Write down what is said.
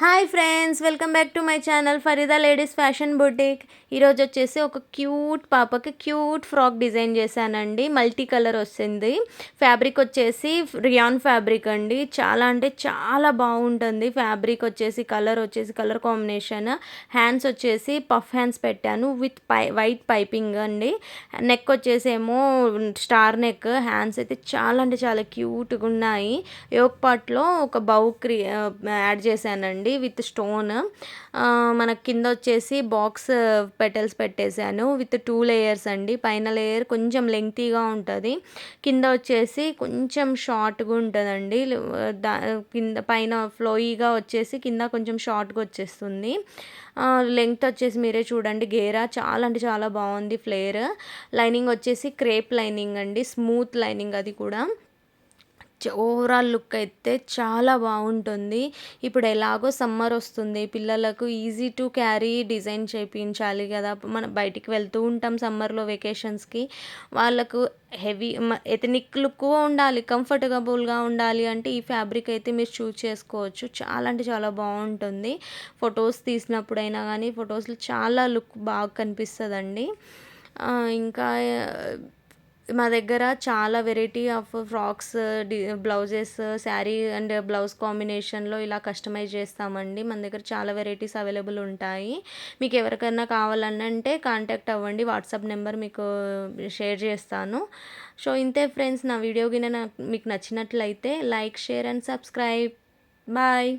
Hi friends, welcome back to my channel Farida ladies fashion boutique. ఈరోజు వచ్చేసి ఒక cute పాపకి క్యూట్ ఫ్రాక్ డిజైన్ చేశానండి. మల్టీ కలర్ వస్తుంది. ఫ్యాబ్రిక్ వచ్చేసి రియాన్ ఫ్యాబ్రిక్ అండి. చాలా అంటే చాలా బాగుంటుంది. ఫ్యాబ్రిక్ వచ్చేసి కలర్ కాంబినేషన్. హ్యాండ్స్ వచ్చేసి పఫ్ హ్యాండ్స్ పెట్టాను విత్ వైట్ పైపింగ్ అండి. నెక్ వచ్చేసి ఏమో స్టార్ నెక్. హ్యాండ్స్ అయితే చాలా అంటే చాలా క్యూట్గా ఉన్నాయి. యోక్ పార్ట్లో ఒక యాడ్ చేశానండి విత్ స్టోన్. మనకి కింద వచ్చేసి బాక్స్ పెటల్స్ పెట్టేశాను విత్ 2 లేయర్స్ అండి. పైన లేయర్ కొంచెం లెంగ్తీగా ఉంటుంది, కింద వచ్చేసి కొంచెం షార్ట్గా ఉంటుందండి. కింద పైన ఫ్లోయిగా వచ్చేసి కింద కొంచెం షార్ట్గా వచ్చేస్తుంది. లెంగ్త్ వచ్చేసి మీరే చూడండి. గేరా చాలా అంటే చాలా బాగుంది. ఫ్లేర్ లైనింగ్ వచ్చేసి క్రేప్ లైనింగ్ అండి, స్మూత్ లైనింగ్. అది కూడా ఓవరాల్ లుక్ అయితే చాలా బాగుంటుంది. ఇప్పుడు ఎలాగో సమ్మర్ వస్తుంది, పిల్లలకు ఈజీ టు క్యారీ డిజైన్ చేయించాలి కదా. మనం బయటికి వెళ్తూ ఉంటాం సమ్మర్లో వెకేషన్స్కి. వాళ్ళకు హెవీ ఎథనిక్ లుక్ ఉండాలి, కంఫర్టబుల్గా ఉండాలి అంటే ఈ ఫ్యాబ్రిక్ అయితే మీరు చూస్ చేసుకోవచ్చు. చాలా అంటే చాలా బాగుంటుంది. ఫొటోస్ తీసినప్పుడైనా కానీ ఫొటోస్లో చాలా లుక్ బాగా కనిపిస్తుందండి. ఇంకా మా దగ్గర చాలా variety of frocks, blouses, sari and blouse కాంబినేషన్లో ఇలా కస్టమైజ్ చేస్తామండి. మన దగ్గర చాలా వెరైటీస్ అవైలబుల్ ఉంటాయి. మీకు ఎవరికైనా కావాలంటే కాంటాక్ట్ అవ్వండి. వాట్సాప్ నెంబర్ మీకు షేర్ చేస్తాను. సో ఇంతే ఫ్రెండ్స్, నా వీడియో గిన మీకు నచ్చినట్లయితే like, share and subscribe. Bye.